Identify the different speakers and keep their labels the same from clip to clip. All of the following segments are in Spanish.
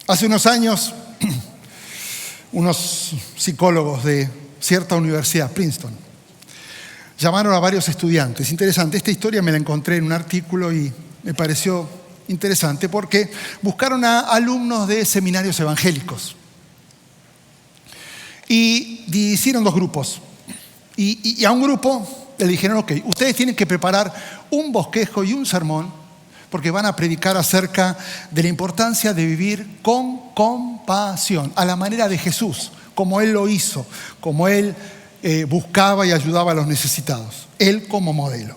Speaker 1: Hace unos años, unos psicólogos de cierta universidad, Princeton, llamaron a varios estudiantes. Interesante, esta historia me la encontré en un artículo y me pareció interesante porque buscaron a alumnos de seminarios evangélicos y hicieron dos grupos. Y a un grupo le dijeron, ok, ustedes tienen que preparar un bosquejo y un sermón porque van a predicar acerca de la importancia de vivir con compasión, a la manera de Jesús, como Él lo hizo, como Él buscaba y ayudaba a los necesitados, Él como modelo.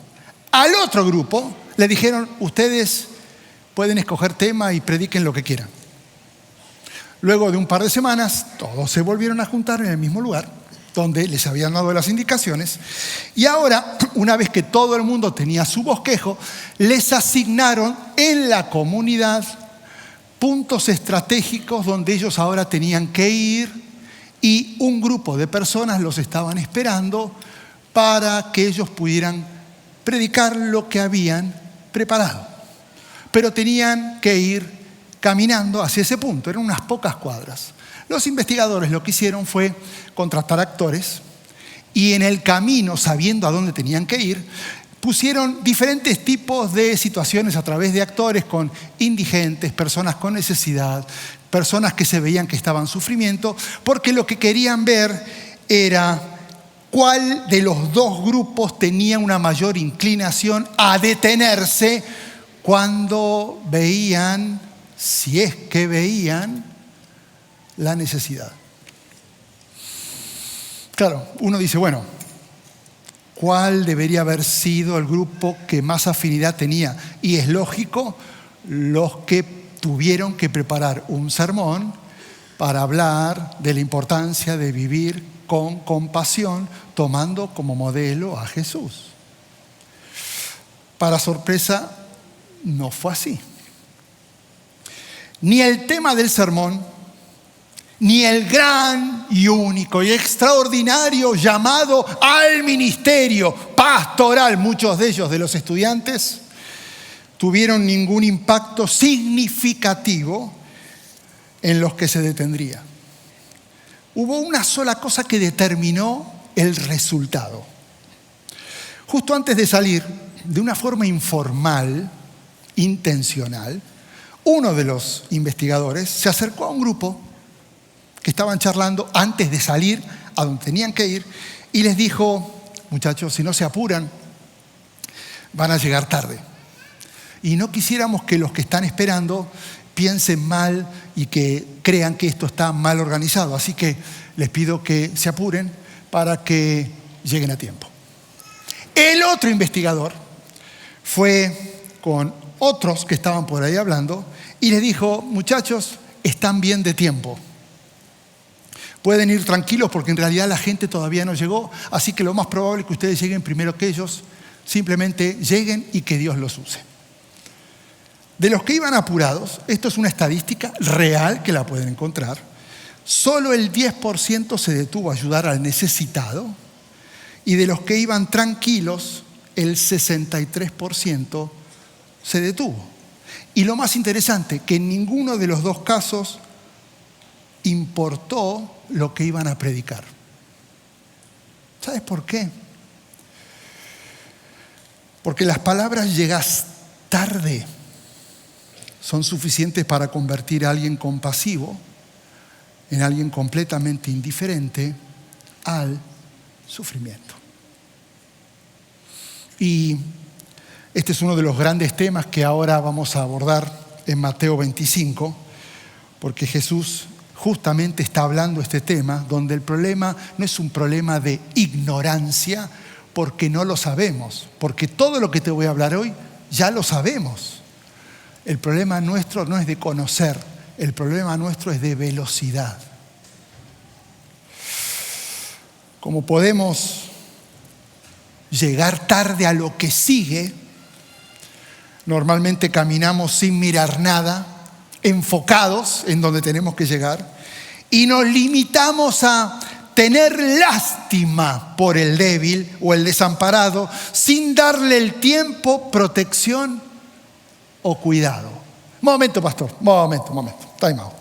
Speaker 1: Al otro grupo le dijeron, ustedes pueden escoger tema y prediquen lo que quieran. Luego de un par de semanas, todos se volvieron a juntar en el mismo lugar donde les habían dado las indicaciones. Y ahora, una vez que todo el mundo tenía su bosquejo, les asignaron en la comunidad puntos estratégicos donde ellos ahora tenían que ir y un grupo de personas los estaban esperando para que ellos pudieran predicar lo que habían preparado. Pero tenían que ir caminando hacia ese punto, eran unas pocas cuadras. Los investigadores lo que hicieron fue contratar actores y en el camino, sabiendo a dónde tenían que ir, pusieron diferentes tipos de situaciones a través de actores con indigentes, personas con necesidad, personas que se veían que estaban en sufrimiento, porque lo que querían ver era cuál de los dos grupos tenía una mayor inclinación a detenerse cuando veían, si es que veían, la necesidad. Claro, uno dice, bueno, ¿cuál debería haber sido el grupo que más afinidad tenía? Y es lógico, los que tuvieron que preparar un sermón para hablar de la importancia de vivir con compasión, tomando como modelo a Jesús. Para sorpresa, no fue así. Ni el tema del sermón, ni el gran y único y extraordinario llamado al ministerio pastoral, muchos de ellos de los estudiantes, tuvieron ningún impacto significativo en los que se detendría. Hubo una sola cosa que determinó el resultado. Justo antes de salir, de una forma informal, intencional, uno de los investigadores se acercó a un grupo que estaban charlando antes de salir a donde tenían que ir y les dijo, muchachos, si no se apuran, van a llegar tarde. Y no quisiéramos que los que están esperando piensen mal y que crean que esto está mal organizado. Así que les pido que se apuren para que lleguen a tiempo. El otro investigador fue con otros que estaban por ahí hablando y les dijo, muchachos, están bien de tiempo. Pueden ir tranquilos porque en realidad la gente todavía no llegó, así que lo más probable es que ustedes lleguen primero que ellos, simplemente lleguen y que Dios los use. De los que iban apurados, esto es una estadística real que la pueden encontrar, solo el 10% se detuvo a ayudar al necesitado y de los que iban tranquilos, el 63% se detuvo. Y lo más interesante, que en ninguno de los dos casos importó lo que iban a predicar. ¿Sabes por qué? Porque las palabras "llegas tarde" son suficientes para convertir a alguien compasivo en alguien completamente indiferente al sufrimiento. Y este es uno de los grandes temas que ahora vamos a abordar en Mateo 25, porque Jesús justamente está hablando este tema, donde el problema no es un problema de ignorancia, porque no lo sabemos, porque todo lo que te voy a hablar hoy ya lo sabemos. El problema nuestro no es de conocer, el problema nuestro es de velocidad. Como podemos llegar tarde a lo que sigue, normalmente caminamos sin mirar nada, enfocados en donde tenemos que llegar y nos limitamos a tener lástima por el débil o el desamparado sin darle el tiempo, protección o cuidado. Momento, pastor, momento, time out.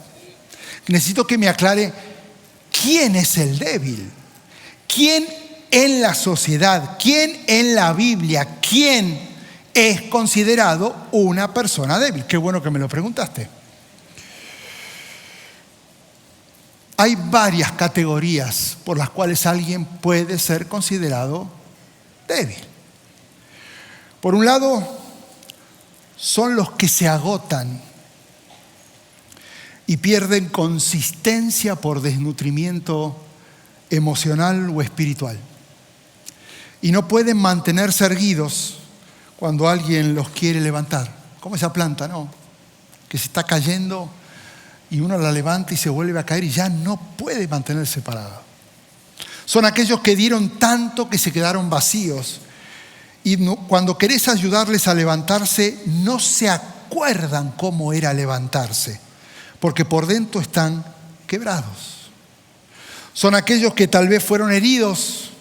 Speaker 1: necesito que me aclare quién es el débil. ¿Quién en la sociedad, quién en la Biblia, quién es considerado una persona débil? Qué bueno que me lo preguntaste. Hay varias categorías por las cuales alguien puede ser considerado débil. Por un lado, son los que se agotan y pierden consistencia por desnutrimiento emocional o espiritual. Y no pueden mantenerse erguidos cuando alguien los quiere levantar. Como esa planta, ¿no? Que se está cayendo y uno la levanta y se vuelve a caer y ya no puede mantenerse parada. Son aquellos que dieron tanto que se quedaron vacíos. Y cuando querés ayudarles a levantarse, no se acuerdan cómo era levantarse, porque por dentro están quebrados. Son aquellos que tal vez fueron heridos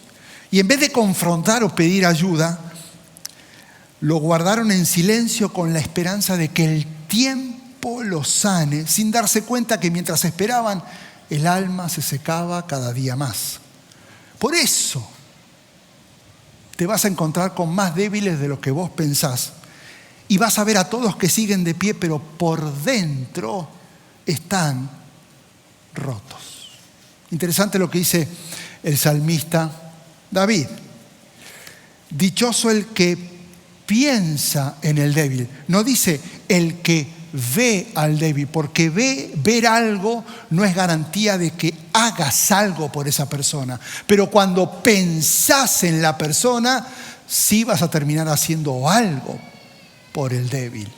Speaker 1: y en vez de confrontar o pedir ayuda, lo guardaron en silencio con la esperanza de que el tiempo los sane, sin darse cuenta que mientras esperaban, el alma se secaba cada día más. Por eso te vas a encontrar con más débiles de lo que vos pensás. Y vas a ver a todos que siguen de pie, pero por dentro están rotos. Interesante lo que dice el salmista David. Dichoso el que piensa en el débil. No dice el que ve al débil, porque ver algo no es garantía de que hagas algo por esa persona. Pero cuando pensás en la persona, sí vas a terminar haciendo algo por el débil.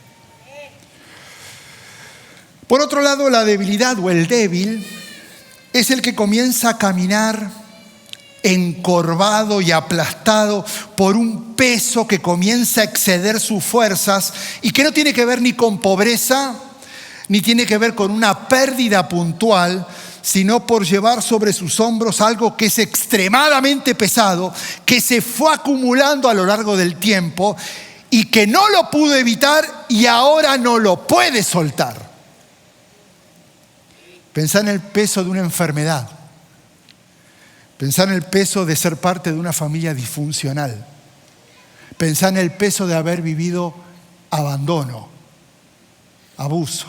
Speaker 1: Por otro lado, la debilidad o el débil es el que comienza a caminar encorvado y aplastado por un peso que comienza a exceder sus fuerzas y que no tiene que ver ni con pobreza, ni tiene que ver con una pérdida puntual, sino por llevar sobre sus hombros algo que es extremadamente pesado, que se fue acumulando a lo largo del tiempo y que no lo pudo evitar y ahora no lo puede soltar. Pensá en el peso de una enfermedad. Pensá en el peso de ser parte de una familia disfuncional. Pensá en el peso de haber vivido abandono, abuso.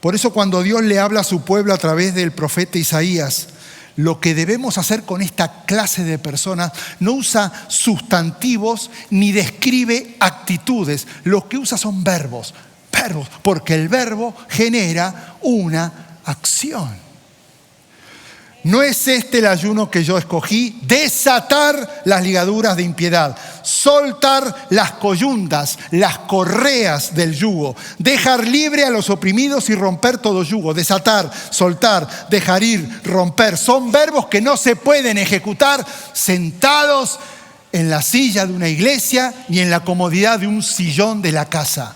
Speaker 1: Por eso cuando Dios le habla a su pueblo a través del profeta Isaías, lo que debemos hacer con esta clase de personas, no usa sustantivos ni describe actitudes. Lo que usa son verbos, porque el verbo genera una acción. No es este el ayuno que yo escogí: desatar las ligaduras de impiedad, soltar las coyundas, las correas del yugo, dejar libre a los oprimidos y romper todo yugo. Desatar, soltar, dejar ir, romper, son verbos que no se pueden ejecutar sentados en la silla de una iglesia ni en la comodidad de un sillón de la casa.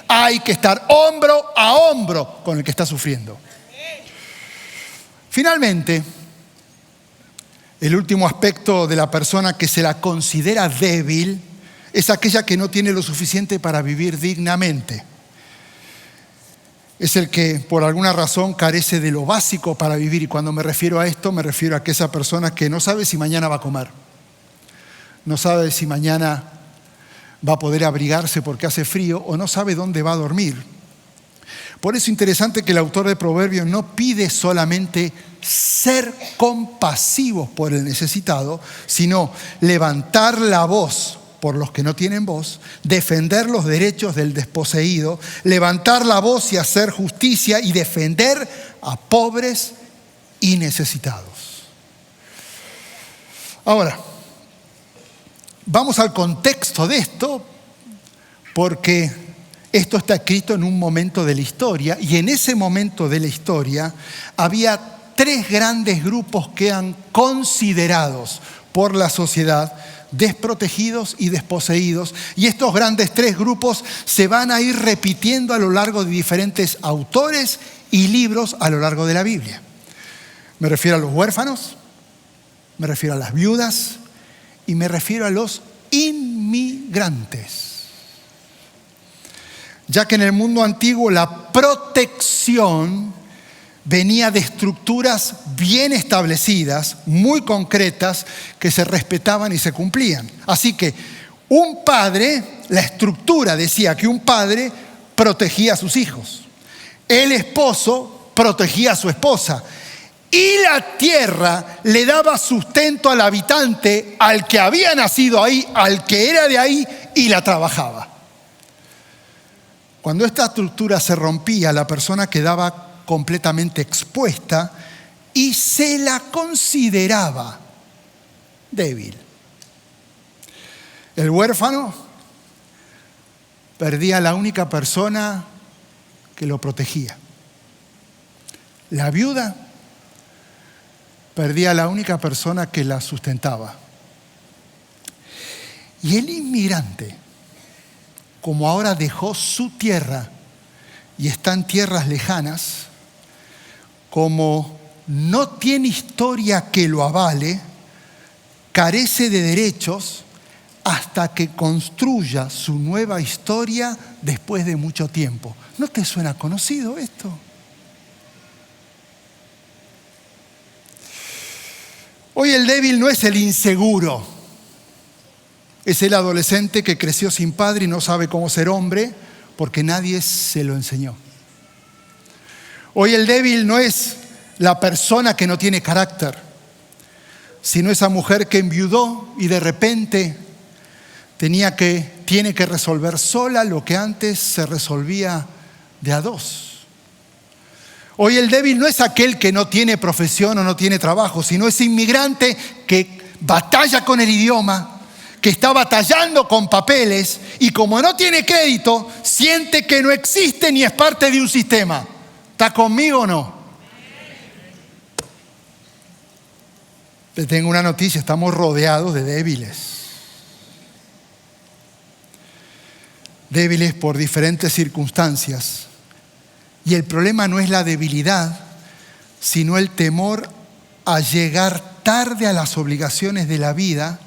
Speaker 1: Hay que estar hombro a hombro con el que está sufriendo. Finalmente, el último aspecto de la persona que se la considera débil es aquella que no tiene lo suficiente para vivir dignamente. Es el que por alguna razón carece de lo básico para vivir. Y cuando me refiero a esto, me refiero a que esa persona que no sabe si mañana va a comer, no sabe si mañana va a poder abrigarse porque hace frío o no sabe dónde va a dormir. Por eso es interesante que el autor de Proverbios no pide solamente ser compasivos por el necesitado, sino levantar la voz por los que no tienen voz, defender los derechos del desposeído, levantar la voz y hacer justicia y defender a pobres y necesitados. Ahora, vamos al contexto de esto, porque esto está escrito en un momento de la historia, y en ese momento de la historia había tres grandes grupos que eran considerados por la sociedad desprotegidos y desposeídos, y estos grandes tres grupos se van a ir repitiendo a lo largo de diferentes autores y libros a lo largo de la Biblia. Me refiero a los huérfanos, me refiero a las viudas y me refiero a los inmigrantes. ya que en el mundo antiguo la protección venía de estructuras bien establecidas, muy concretas, que se respetaban y se cumplían. Así que un padre, la estructura decía que un padre protegía a sus hijos, el esposo protegía a su esposa, y la tierra le daba sustento al habitante, al que había nacido ahí, al que era de ahí, y la trabajaba. Cuando esta estructura se rompía, la persona quedaba completamente expuesta y se la consideraba débil. El huérfano perdía a la única persona que lo protegía. La viuda perdía a la única persona que la sustentaba. Y el inmigrante, como ahora dejó su tierra y está en tierras lejanas, como no tiene historia que lo avale, carece de derechos hasta que construya su nueva historia después de mucho tiempo. ¿No te suena conocido esto? Hoy el débil no es el inseguro, es el adolescente que creció sin padre y no sabe cómo ser hombre porque nadie se lo enseñó. Hoy el débil no es la persona que no tiene carácter, sino esa mujer que enviudó y de repente tiene que resolver sola lo que antes se resolvía de a dos. Hoy el débil no es aquel que no tiene profesión o no tiene trabajo, sino ese inmigrante que batalla con el idioma, que está batallando con papeles y como no tiene crédito, siente que no existe ni es parte de un sistema. ¿Está conmigo o no? Les tengo una noticia, estamos rodeados de débiles. Débiles por diferentes circunstancias. Y el problema no es la debilidad, sino el temor a llegar tarde a las obligaciones de la vida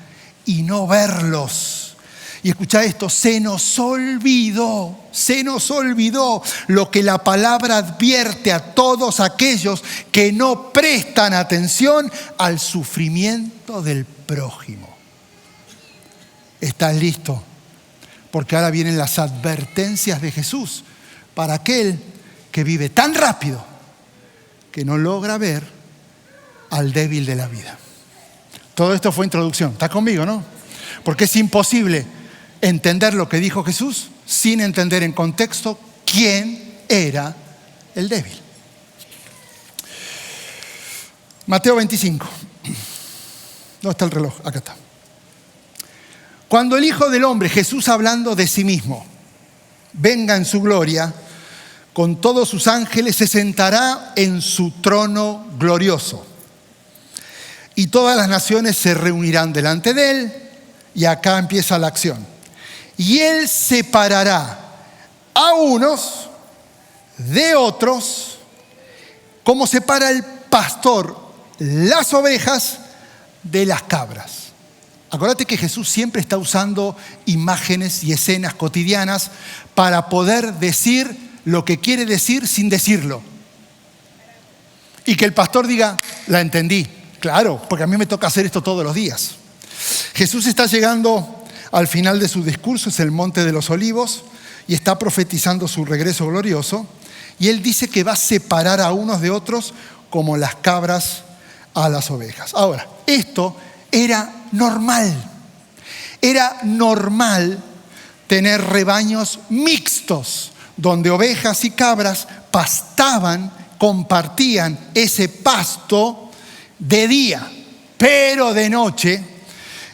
Speaker 1: y no verlos. Y escuchá esto, se nos olvidó lo que la palabra advierte a todos aquellos que no prestan atención al sufrimiento del prójimo. ¿Estás listo? Porque ahora vienen las advertencias de Jesús para aquel que vive tan rápido que no logra ver al débil de la vida. Todo esto fue introducción. ¿Estás conmigo, no? Porque es imposible entender lo que dijo Jesús sin entender en contexto quién era el débil. Mateo 25. ¿Dónde está el reloj? Acá está. Cuando el Hijo del Hombre, Jesús hablando de sí mismo, venga en su gloria, con todos sus ángeles, se sentará en su trono glorioso. Y todas las naciones se reunirán delante de él, y acá empieza la acción. Y él separará a unos de otros, como separa el pastor las ovejas de las cabras. Acuérdate que Jesús siempre está usando imágenes y escenas cotidianas para poder decir lo que quiere decir sin decirlo. Y que el pastor diga, la entendí. Claro, porque a mí me toca hacer esto todos los días. Jesús está llegando al final de su discurso, es el Monte de los Olivos, y está profetizando su regreso glorioso. Y él dice que va a separar a unos de otros como las cabras a las ovejas. Ahora, esto era normal. Era normal tener rebaños mixtos, donde ovejas y cabras pastaban, compartían ese pasto de día, pero de noche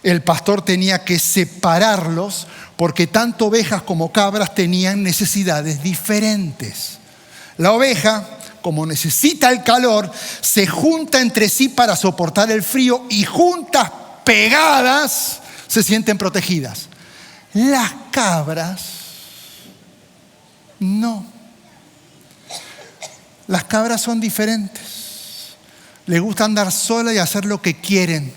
Speaker 1: el pastor tenía que separarlos porque tanto ovejas como cabras tenían necesidades diferentes. La oveja, como necesita el calor, se junta entre sí para soportar el frío y juntas, pegadas, se sienten protegidas. Las cabras, no. Las cabras son diferentes. Les gusta andar solas y hacer lo que quieren.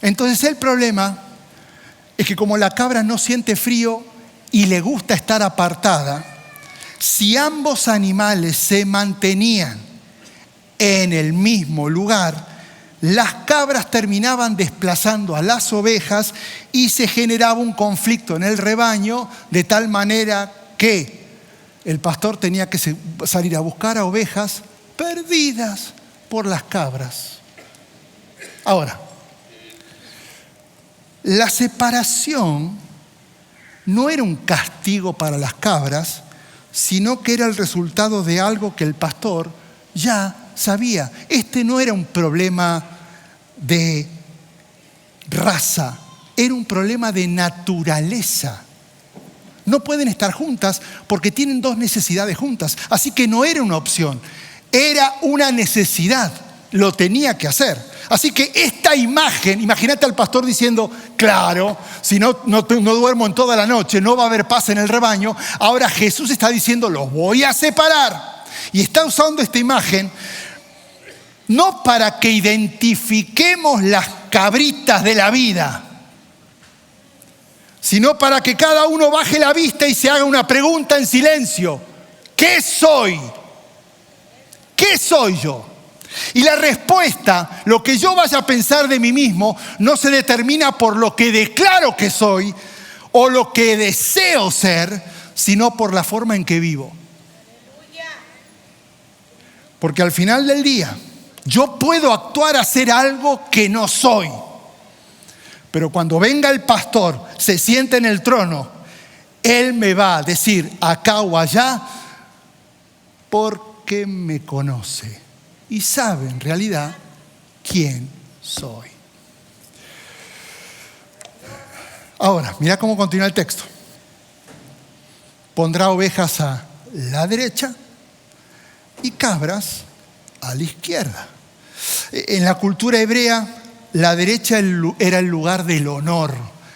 Speaker 1: Entonces el problema es es que como la cabra no siente frío y le gusta estar apartada, si ambos animales se mantenían en el mismo lugar, las cabras terminaban desplazando a las ovejas y se generaba un conflicto en el rebaño, de tal manera que el pastor tenía que salir a buscar a ovejas perdidas por las cabras. Ahora, la separación no era un castigo para las cabras, sino que era el resultado de algo que el pastor ya sabía. Este no era un problema de raza, era un problema de naturaleza. No pueden estar juntas porque tienen dos necesidades juntas, así que no era una opción, era una necesidad, lo tenía que hacer. Así que esta imagen, imagínate al pastor diciendo, claro, si no duermo en toda la noche, no va a haber paz en el rebaño. Ahora Jesús está diciendo, los voy a separar. Y está usando esta imagen no para que identifiquemos las cabritas de la vida, sino para que cada uno baje la vista y se haga una pregunta en silencio. ¿Qué soy? ¿Qué soy yo? Y la respuesta, lo que yo vaya a pensar de mí mismo, no se determina por lo que declaro que soy o lo que deseo ser, sino por la forma en que vivo. Porque al final del día, yo puedo actuar a hacer algo que no soy. Pero cuando venga el pastor, se siente en el trono, él me va a decir acá o allá porque me conoce y sabe en realidad quién soy. Ahora, mira cómo continúa el texto. Pondrá ovejas a la derecha y cabras a la izquierda. En la cultura hebrea, la derecha era el lugar del honor,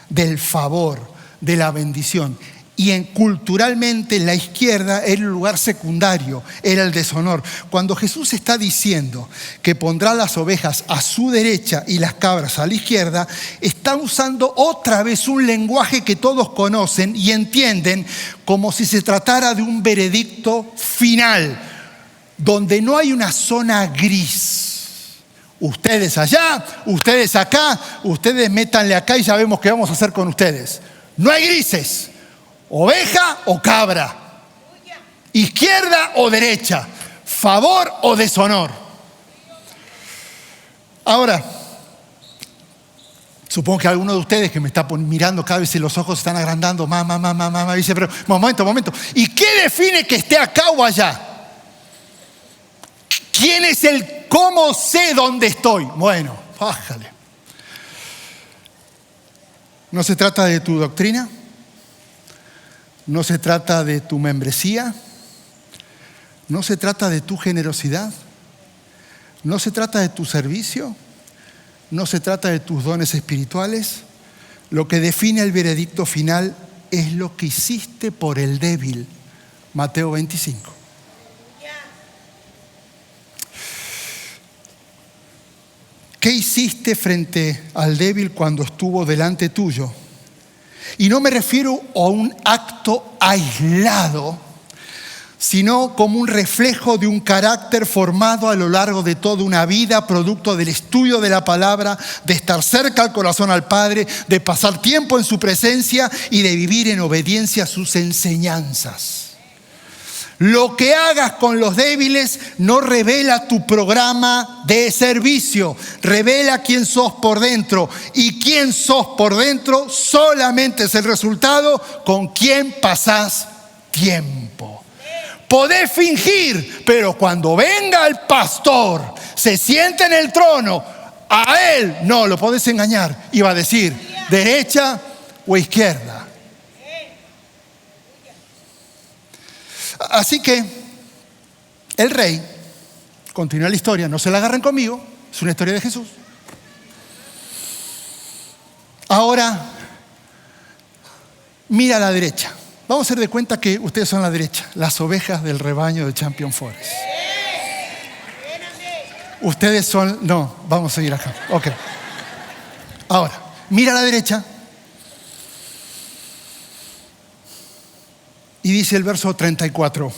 Speaker 1: del favor, de la bendición. Y culturalmente la izquierda era el lugar secundario, era el deshonor. Cuando Jesús está diciendo que pondrá las ovejas a su derecha y las cabras a la izquierda, está usando otra vez un lenguaje que todos conocen y entienden como si se tratara de un veredicto final, donde no hay una zona gris. Ustedes allá, ustedes acá, ustedes métanle acá y ya vemos qué vamos a hacer con ustedes. No hay grises. Oveja o cabra, izquierda o derecha, favor o deshonor. Ahora, supongo que alguno de ustedes que me está mirando cada vez los ojos se están agrandando, mamá, dice, pero momento, ¿y qué define que esté acá o allá? ¿Quién es el cómo sé dónde estoy? Bueno, bájale. No se trata de tu doctrina. No se trata de tu membresía, no se trata de tu generosidad, no se trata de tu servicio, no se trata de tus dones espirituales. Lo que define el veredicto final es lo que hiciste por el débil. Mateo 25. ¿Qué hiciste frente al débil cuando estuvo delante tuyo? Y no me refiero a un acto aislado, sino como un reflejo de un carácter formado a lo largo de toda una vida, producto del estudio de la palabra, de estar cerca al corazón al Padre, de pasar tiempo en su presencia y de vivir en obediencia a sus enseñanzas. Lo que hagas con los débiles no revela tu programa de servicio, revela quién sos por dentro. Y quién sos por dentro solamente es el resultado con quién pasás tiempo. Podés fingir, pero cuando venga el pastor, se siente en el trono, a él no lo podés engañar y va a decir derecha o izquierda. Así que el rey, continúa la historia, no se la agarren conmigo, es una historia de Jesús. Ahora, mira a la derecha. Vamos a hacer de cuenta que ustedes son la derecha, las ovejas del rebaño de Champion Forest. Ustedes son, no, vamos a seguir acá. Ok. Ahora, mira a la derecha Y dice el verso 34.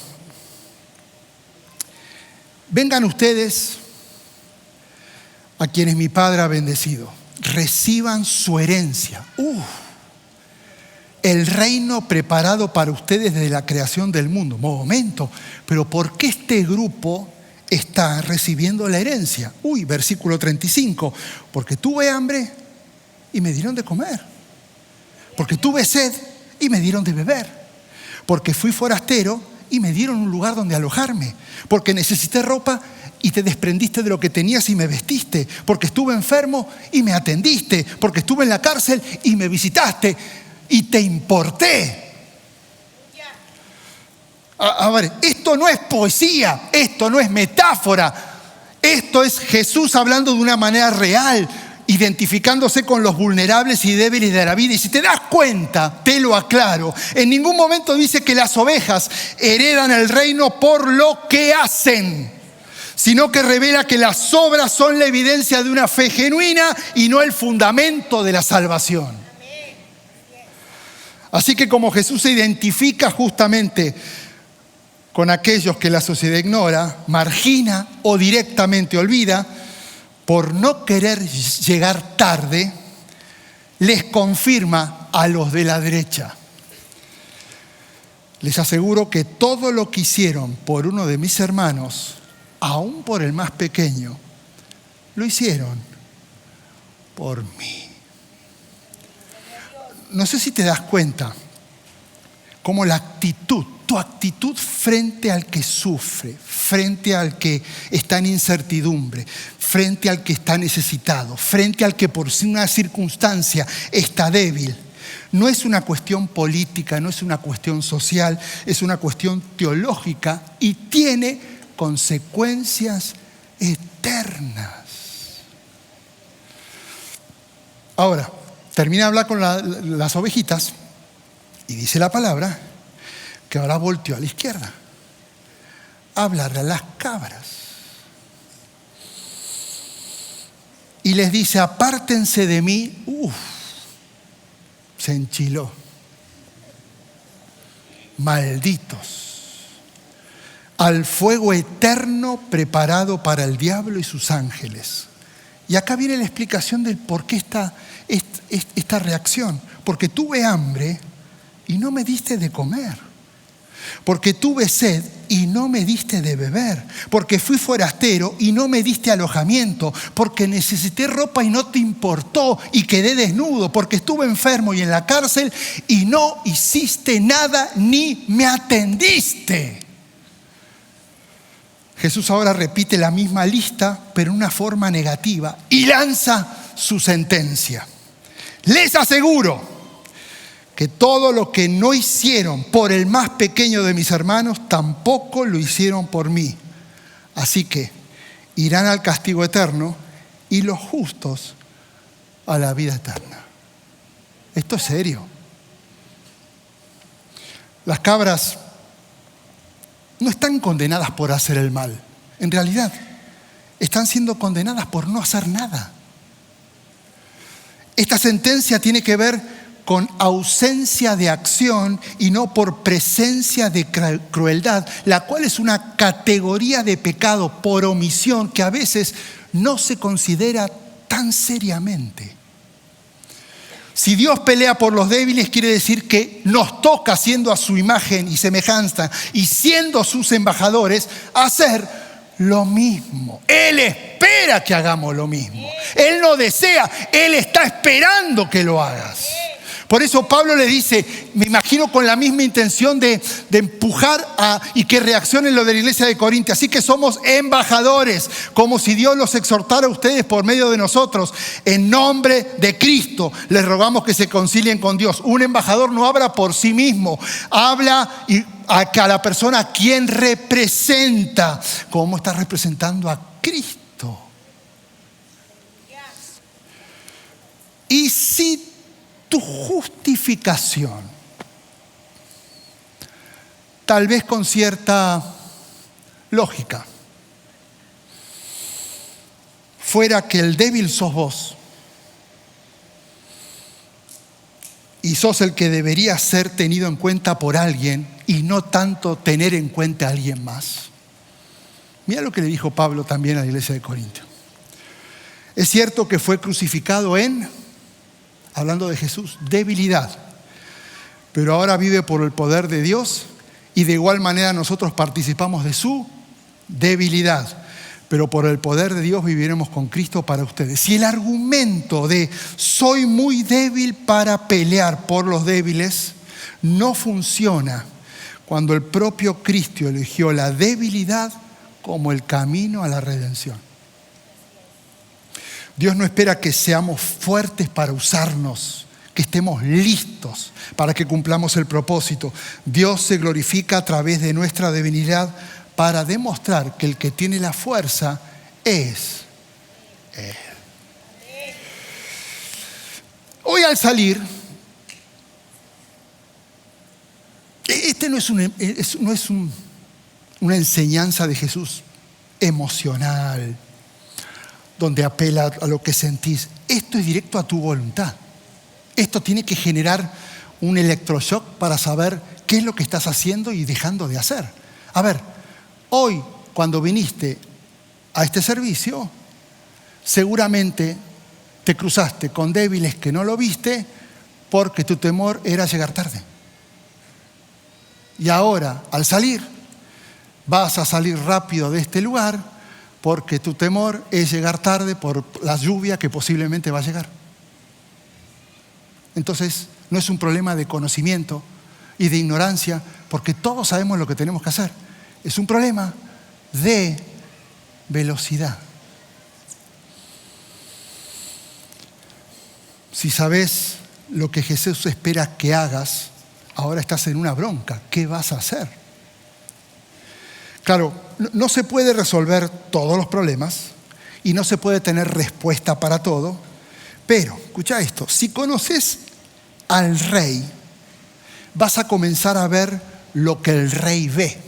Speaker 1: Vengan ustedes a quienes mi Padre ha bendecido. Reciban su herencia. El reino preparado para ustedes desde la creación del mundo. Momento, pero ¿por qué este grupo está recibiendo la herencia? Versículo 35. Porque tuve hambre y me dieron de comer. Porque tuve sed y me dieron de beber. Porque fui forastero y me dieron un lugar donde alojarme. Porque necesité ropa y te desprendiste de lo que tenías y me vestiste. Porque estuve enfermo y me atendiste. Porque estuve en la cárcel y me visitaste y te importé. A ver, esto no es poesía, esto no es metáfora. Esto es Jesús hablando de una manera real, identificándose con los vulnerables y débiles de la vida. Y si te das cuenta, te lo aclaro, en ningún momento dice que las ovejas heredan el reino por lo que hacen, sino que revela que las obras son la evidencia de una fe genuina y no el fundamento de la salvación. Así que como Jesús se identifica justamente con aquellos que la sociedad ignora, margina o directamente olvida, por no querer llegar tarde, les confirma a los de la derecha. Les aseguro que todo lo que hicieron por uno de mis hermanos, aún por el más pequeño, lo hicieron por mí. No sé si te das cuenta cómo tu actitud frente al que sufre, frente al que está en incertidumbre, frente al que está necesitado, frente al que por una circunstancia está débil, no es una cuestión política, no es una cuestión social, es una cuestión teológica y tiene consecuencias eternas. Ahora, termina de hablar con las ovejitas y dice la palabra que ahora volteó a la izquierda a hablarle a las cabras. Y les dice, apártense de mí. Se enchiló. Malditos. Al fuego eterno preparado para el diablo y sus ángeles. Y acá viene la explicación del por qué esta reacción. Porque tuve hambre y no me diste de comer. Porque tuve sed y no me diste de beber. Porque fui forastero y no me diste alojamiento. Porque necesité ropa y no te importó y quedé desnudo. Porque estuve enfermo y en la cárcel y no hiciste nada ni me atendiste. Jesús ahora repite la misma lista, pero en una forma negativa, y lanza su sentencia. Les aseguro que todo lo que no hicieron por el más pequeño de mis hermanos, tampoco lo hicieron por mí. Así que irán al castigo eterno y los justos a la vida eterna. Esto es serio. Las cabras no están condenadas por hacer el mal. En realidad, están siendo condenadas por no hacer nada. Esta sentencia tiene que ver con ausencia de acción y no por presencia de crueldad, la cual es una categoría de pecado por omisión que a veces no se considera tan seriamente. Si Dios pelea por los débiles, quiere decir que nos toca, siendo a su imagen y semejanza y siendo sus embajadores, hacer lo mismo. Él espera que hagamos lo mismo. Él no desea, Él está esperando que lo hagas. Por eso Pablo le dice, me imagino con la misma intención de empujar y que reaccionen lo de la iglesia de Corinto. Así que somos embajadores, como si Dios los exhortara a ustedes por medio de nosotros. En nombre de Cristo les rogamos que se concilien con Dios. Un embajador no habla por sí mismo, habla a la persona a quien representa. ¿Cómo está representando a Cristo? Y si tu justificación, tal vez con cierta lógica, fuera que el débil sos vos y sos el que debería ser tenido en cuenta por alguien y no tanto tener en cuenta a alguien más. Mira lo que le dijo Pablo también a la iglesia de Corinto. Es cierto que fue crucificado hablando de Jesús, debilidad, pero ahora vive por el poder de Dios y de igual manera nosotros participamos de su debilidad. Pero por el poder de Dios viviremos con Cristo para ustedes. Si el argumento de soy muy débil para pelear por los débiles no funciona cuando el propio Cristo eligió la debilidad como el camino a la redención. Dios no espera que seamos fuertes para usarnos, que estemos listos para que cumplamos el propósito. Dios se glorifica a través de nuestra debilidad para demostrar que el que tiene la fuerza es Él. Hoy al salir, no es una enseñanza de Jesús emocional, donde apela a lo que sentís. Esto es directo a tu voluntad. Esto tiene que generar un electroshock para saber qué es lo que estás haciendo y dejando de hacer. A ver, hoy cuando viniste a este servicio, seguramente te cruzaste con débiles que no lo viste porque tu temor era llegar tarde. Y ahora, al salir, vas a salir rápido de este lugar porque tu temor es llegar tarde por la lluvia que posiblemente va a llegar. Entonces, no es un problema de conocimiento y de ignorancia, porque todos sabemos lo que tenemos que hacer. Es un problema de velocidad. Si sabes lo que Jesús espera que hagas, ahora estás en una bronca. ¿Qué vas a hacer? Claro, no se puede resolver todos los problemas y no se puede tener respuesta para todo, pero, escucha esto, si conoces al rey, vas a comenzar a ver lo que el rey ve.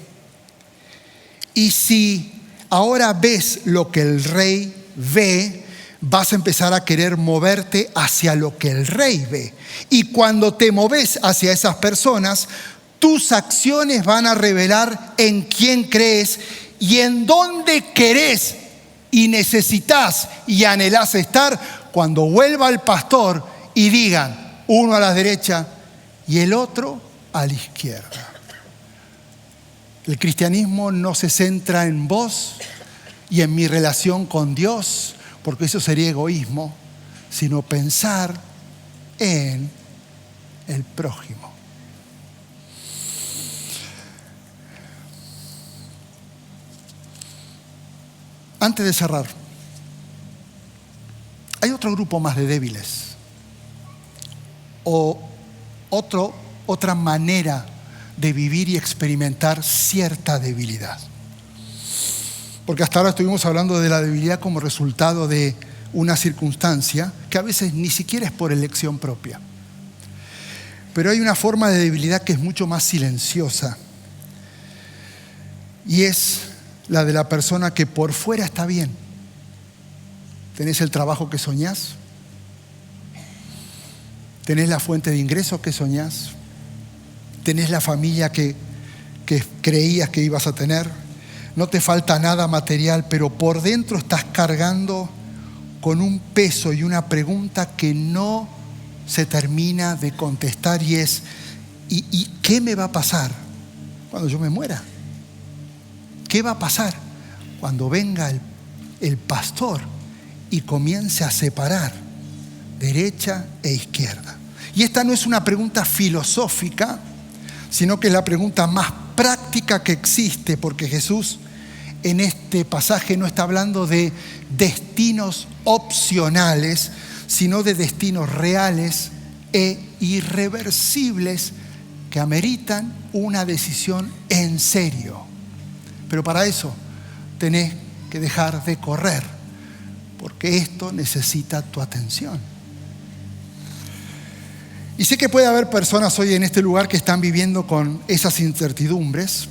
Speaker 1: Y si ahora ves lo que el rey ve, vas a empezar a querer moverte hacia lo que el rey ve. Y cuando te moves hacia esas personas, tus acciones van a revelar en quién crees y en dónde querés y necesitas y anhelás estar cuando vuelva el pastor y digan, uno a la derecha y el otro a la izquierda. El cristianismo no se centra en vos y en mi relación con Dios, porque eso sería egoísmo, sino pensar en el prójimo. Antes de cerrar, hay otro grupo más de débiles o otra manera de vivir y experimentar cierta debilidad. Porque hasta ahora estuvimos hablando de la debilidad como resultado de una circunstancia que a veces ni siquiera es por elección propia. Pero hay una forma de debilidad que es mucho más silenciosa y es la de la persona que por fuera está bien. ¿Tenés el trabajo que soñás? ¿Tenés la fuente de ingresos que soñás? ¿Tenés la familia que creías que ibas a tener? No te falta nada material, pero por dentro estás cargando con un peso y una pregunta que no se termina de contestar y es, ¿y qué me va a pasar cuando yo me muera? ¿Qué va a pasar cuando venga el pastor y comience a separar derecha e izquierda? Y esta no es una pregunta filosófica, sino que es la pregunta más práctica que existe, porque Jesús en este pasaje no está hablando de destinos opcionales, sino de destinos reales e irreversibles que ameritan una decisión en serio. Pero para eso tenés que dejar de correr, porque esto necesita tu atención. Y sé que puede haber personas hoy en este lugar que están viviendo con esas incertidumbres,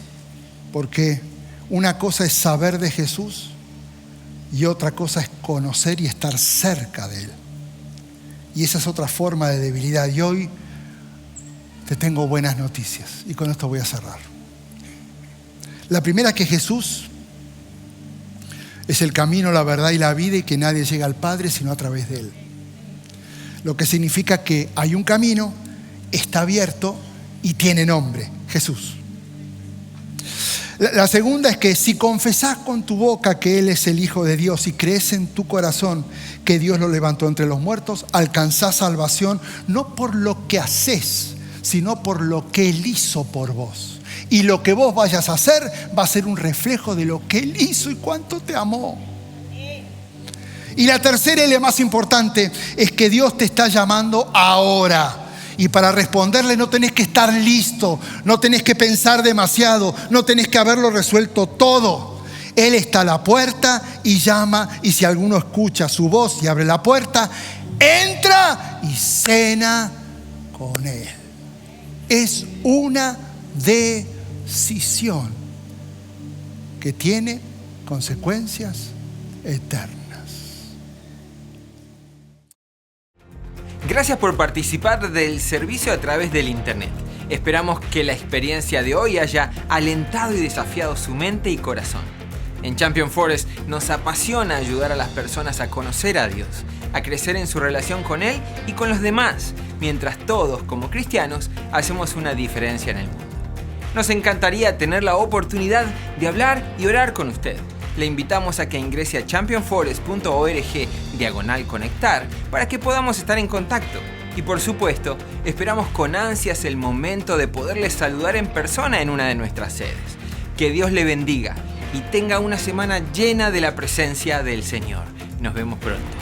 Speaker 1: porque una cosa es saber de Jesús y otra cosa es conocer y estar cerca de Él. Y esa es otra forma de debilidad. Y hoy te tengo buenas noticias. Y con esto voy a cerrar. La primera es que Jesús es el camino, la verdad y la vida, y que nadie llega al Padre sino a través de Él. Lo que significa que hay un camino, está abierto y tiene nombre: Jesús. La segunda es que si confesás con tu boca que Él es el Hijo de Dios y crees en tu corazón que Dios lo levantó entre los muertos, alcanzás salvación, no por lo que haces, sino por lo que Él hizo por vos. Y lo que vos vayas a hacer va a ser un reflejo de lo que Él hizo y cuánto te amó. Y la tercera y la más importante es que Dios te está llamando ahora. Y para responderle no tenés que estar listo, no tenés que pensar demasiado, no tenés que haberlo resuelto todo. Él está a la puerta y llama, y si alguno escucha su voz y abre la puerta, entra y cena con Él. Es una decisión que tiene consecuencias eternas.
Speaker 2: Gracias por participar del servicio a través del internet. Esperamos que la experiencia de hoy haya alentado y desafiado su mente y corazón. En Champion Forest nos apasiona ayudar a las personas a conocer a Dios, a crecer en su relación con Él y con los demás, mientras todos, como cristianos, hacemos una diferencia en el mundo. Nos encantaría tener la oportunidad de hablar y orar con usted. Le invitamos a que ingrese a championforest.org/conectar para que podamos estar en contacto. Y por supuesto, esperamos con ansias el momento de poderle saludar en persona en una de nuestras sedes. Que Dios le bendiga y tenga una semana llena de la presencia del Señor. Nos vemos pronto.